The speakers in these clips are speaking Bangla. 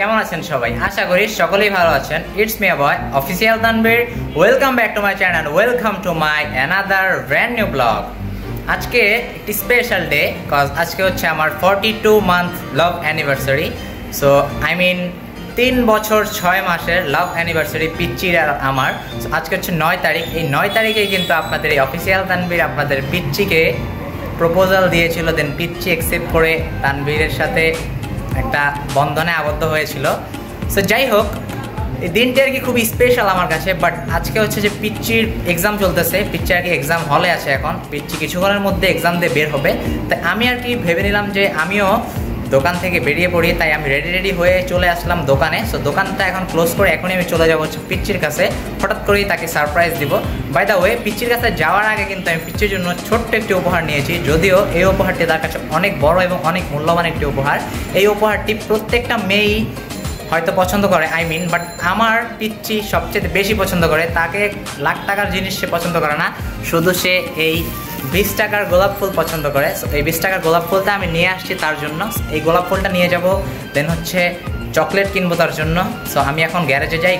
কেমন আছেন সবাই? আশা করি সকলেই ভালো আছেন। It's me boy official Tanvir. Welcome back to my channel, welcome to my another brand new blog. আজকে একটি স্পেশাল ডে, কজ আজকে হচ্ছে আমার 42 month love anniversary. So I mean 3 বছর 6 মাসের লাভ অ্যানিভার্সারি পিচ্চির আর আমার। আজকে হচ্ছে 9 তারিখ। এই 9 তারিখে কিন্তু আপনাদের এই অফিসিয়াল তানভীর আপনাদের পিচ্চিকে প্রপোজাল দিয়েছিল, দেন পিচ্চি অ্যাকসেপ্ট করে তানভীরের সাথে একটা বন্ধনে আবদ্ধ হয়েছিল। সো যাই হোক, এই দিনটি আর কি খুবই স্পেশাল আমার কাছে। বাট আজকে হচ্ছে যে পিচ্চির এক্সাম চলতেছে, পিচ্চি আর কি এক্সাম হলে আছে এখন। পিচ্চি কিছুক্ষণের মধ্যে এক্সাম দিয়ে বের হবে। তাই আমি আর কি ভেবে নিলাম যে আমিও দোকান থেকে বেরিয়ে পড়ি। তাই আমি রেডি হয়ে চলে আসলাম দোকানে। সো দোকানটা এখন ক্লোজ করে এখনই আমি চলে যাবো হচ্ছে পিচ্চির কাছে। হঠাৎ করেই তাকে সারপ্রাইজ দিব। বাই দ্য ওয়ে, পিচ্চির কাছে যাওয়ার আগে কিন্তু আমি পিচ্চির জন্য ছোট্ট একটি উপহার নিয়েছি। যদিও এই উপহারটি তার কাছে অনেক বড় এবং অনেক মূল্যবান একটি উপহার। এই উপহারটি প্রত্যেকটা মেয়েই হয়তো পছন্দ করে, বাট আমার পিচ্চি সবচেয়ে বেশি পছন্দ করে। তাকে লাখ টাকার জিনিস সে পছন্দ করে না, শুধু সে এই 20 টাকার গোলাপ ফুল পছন্দ করে। এই 20 টাকার গোলাপ ফুলটা আমি নিয়ে আসছি তার জন্য। এই গোলাপ ফুলটা নিয়ে যাব, দেন হচ্ছে চকলেট কিনবো তার জন্য। সো আমি এখন গ্যারেজে যাই,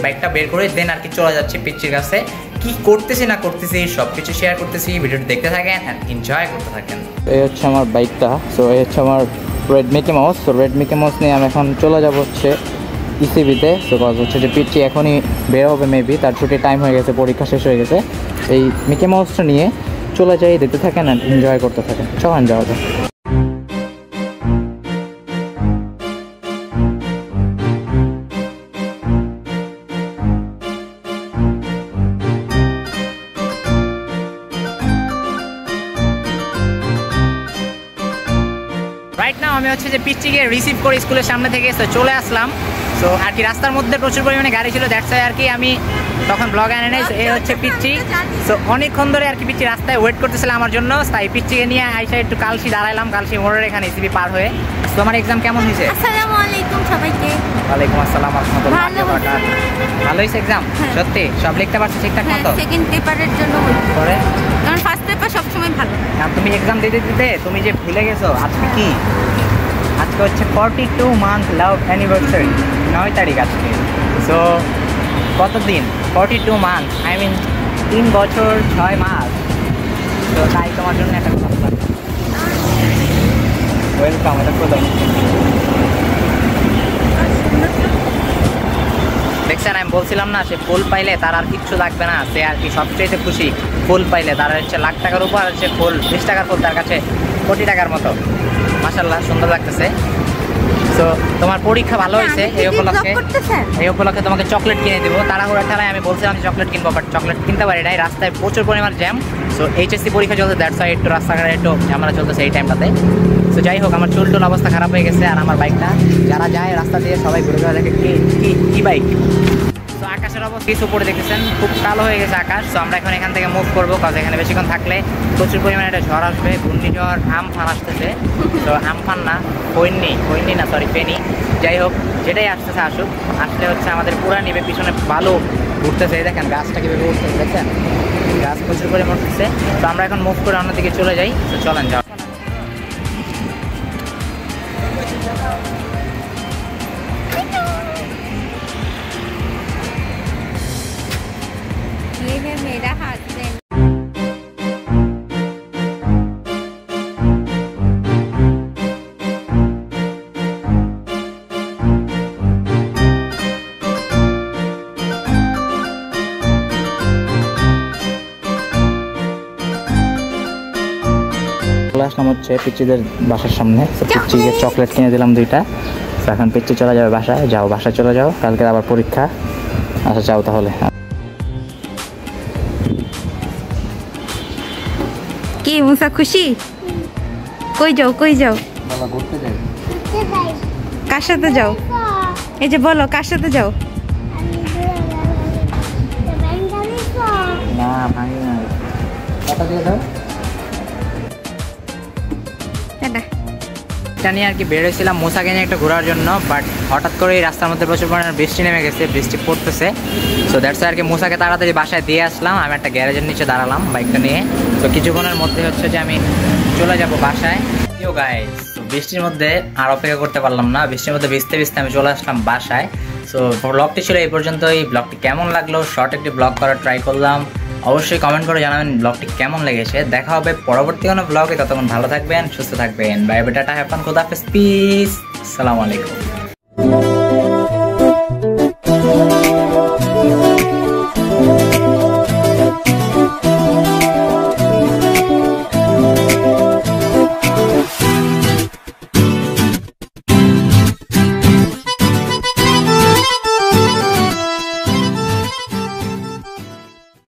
বাইকটা বের করে দেন আর কি চলে যাচ্ছি পিচ্চির কাছে। কি করতেছি না করতেছি সব কিছু শেয়ার করতেছি, ভিডিওটি দেখতে থাকেন অ্যান্ড এনজয় করতে থাকেন। এই হচ্ছে আমার বাইকটা। সো এই হচ্ছে আমার red Mickey mouse. So red Mickey mouse নিয়ে আমি এখন চলে যাবো হচ্ছে ইসিবিতে। সো কজ হচ্ছে যে পিচ্চি এখনই বের হবে, মেবি তার ছুটির টাইম হয়ে গেছে, পরীক্ষা শেষ হয়ে গেছে। এই মিকি মাউসটা নিয়ে চলে যাই, দেখতে থাকেন অ্যান্ড এনজয় করতে থাকেন। চলেন যাওয়া যায়। রাইট নাও আমি হচ্ছে যে পিচ্চিকে রিসিভ করে স্কুলের সামনে থেকে চলে আসলাম। সো আর কি রাস্তার মধ্যে প্রচুর পরিমাণে গাড়ি ছিল, দ্যাটস ওয়াই আর কি আমি তখন ব্লগ আনে নাই। এই হচ্ছে পিচ্চি। সো অনেকক্ষণ ধরে আর কি পিচ্চি রাস্তায় ওয়েট করতেছিল আমার জন্য। তাই পিচ্চিকে নিয়ে আইসা একটু কালসি দাঁড়াইলাম, কালসি মোড়ের এখানে ইসিবি পার হয়ে। তো আমার এক্সাম কেমন হয়েছে? আসসালামু আলাইকুম সবাইকে। ওয়ালাইকুম আসসালাম রাহমাতুল্লাহ। ভালো হয়েছে এক্সাম? সত্যি সব লিখতে পারছো ঠিকঠাক মতো? সেকেন্ড পেপারের জন্য পরে কারণ ফার্স্ট পেপার সবসময় ভালো। তুমি এক্সাম দিতে দিতে তুমি যে ভুলে গেছো আজকে কি? আজকে হচ্ছে 42 মান্থ লাভ অ্যানিভার্সারি, 9 তারিখ আজকে। সো কতদিন? 42 মান্থ, আই মিন 3 বছর 6 মাস। তো তাই তোমার জন্য একটা কথা। ওয়েলকাম, এটা খোলো। দেখছেন, আমি বলছিলাম না, সে ফুল পাইলে তার আর কিচ্ছু লাগবে না। সে আর কি সবচেয়ে খুশি ফুল পাইলে। তার হচ্ছে লাখ টাকার উপর হচ্ছে ফুল, 20 টাকার ফুল তার কাছে কোটি টাকার মতো। মাশাআল্লাহ, সুন্দর লাগতেছে। তো তোমার পরীক্ষা ভালো হয়েছে, এই উপলক্ষে তোমাকে চকলেট কিনে দেবো। তাড়াহুড়া খেলায় আমি বলছিলাম যে চকলেট কিনবো, বাট চকলেট কিনতে পারি নাই, রাস্তায় প্রচুর পরিমাণ জ্যাম। সো এইচএসসি পরীক্ষা চলছে, দ্যাটস ওয়াই একটু রাস্তাঘাটে একটু ঝামেলা চলতেছে এই টাইমটাতে। তো যাই হোক, আমার চুল অবস্থা খারাপ হয়ে গেছে। আর আমার বাইকটা যারা যায় রাস্তা দিয়ে সবাই ঘুরে ঘুরে দেখে কি বাইক। তো আকাশের অবস্থা কিছু উপরে দেখেছেন, খুব কালো হয়ে গেছে আকাশ। তো আমরা এখন এখান থেকে মুভ করবো, কারণ এখানে বেশিক্ষণ থাকলে প্রচুর পরিমাণে একটা ঝড় আসবে, ঘূর্ণিঝড় আমফান আসতেছে। তো আমফান না, ফৈনি না, সরি ফেনি। যাই হোক, যেটাই আসতেছে আসুক, আসলে হচ্ছে আমাদের পুরা নিবে। পিছনে বালু ঘুরতেছে, এই দেখেন গাছটা কীভাবে উঠতেছে, দেখছেন গাছ প্রচুর করে উঠতেছে। তো আমরা এখন মুভ করে অন্যদিকে চলে যাই। তো চলেন যাও। मेरा हाथ से আসলাম হচ্ছে পিচ্চিদের বাসার সামনে। পিচ্চিকে চকলেট কিনে দিলাম 2টা। এখন পিচ্চি চলে যাবে বাসায়। যাও, বাসায় চলে যাও, কালকে আবার পরীক্ষা। আচ্ছা যাও তাহলে। কি মুসা খুশি? কই যাও ঘুরতে যাই। কার সাথে যাও? এই যে বলো, কার সাথে যাও? না ভাঙি না, টাকা দিয়ে দাও। এটা নিয়ে আর কি বেরোয়ছিলাম মুসাকে নিয়ে একটা ঘোরার জন্য। বাট হঠাৎ করে এই রাস্তার মধ্যে প্রচুর পরিমাণে বৃষ্টি নেমে গেছে, বৃষ্টি পড়তেছে। সো দ্যাটস আর কি মুসাকে তাড়াতাড়ি বাসায় দিয়ে আসলাম। আমি একটা গ্যারেজের নিচে দাঁড়ালাম বাইকটা নিয়ে। তো কিছুক্ষণের মধ্যে হচ্ছে যে আমি চলে যাব বাসায়। গাইস, বৃষ্টির মধ্যে আর অপেক্ষা করতে পারলাম না, বৃষ্টির মধ্যে ভিজতে ভিজতে আমি চলে আসলাম বাসায়। সো ব্লগটি ছিল এই পর্যন্তই। ব্লগটি কেমন লাগলো, শর্ট একটি ব্লগ করার ট্রাই করলাম, অবশ্যই কমেন্ট করে জানাবেন ব্লগটি কেমন লেগেছে। দেখা হবে পরবর্তী কোনো ব্লগে, ততক্ষণ ভালো থাকবেন, সুস্থ থাকবেন। Bye bye, tata, have fun, খোদা হাফেজ, পিস, আসসালামু আলাইকুম।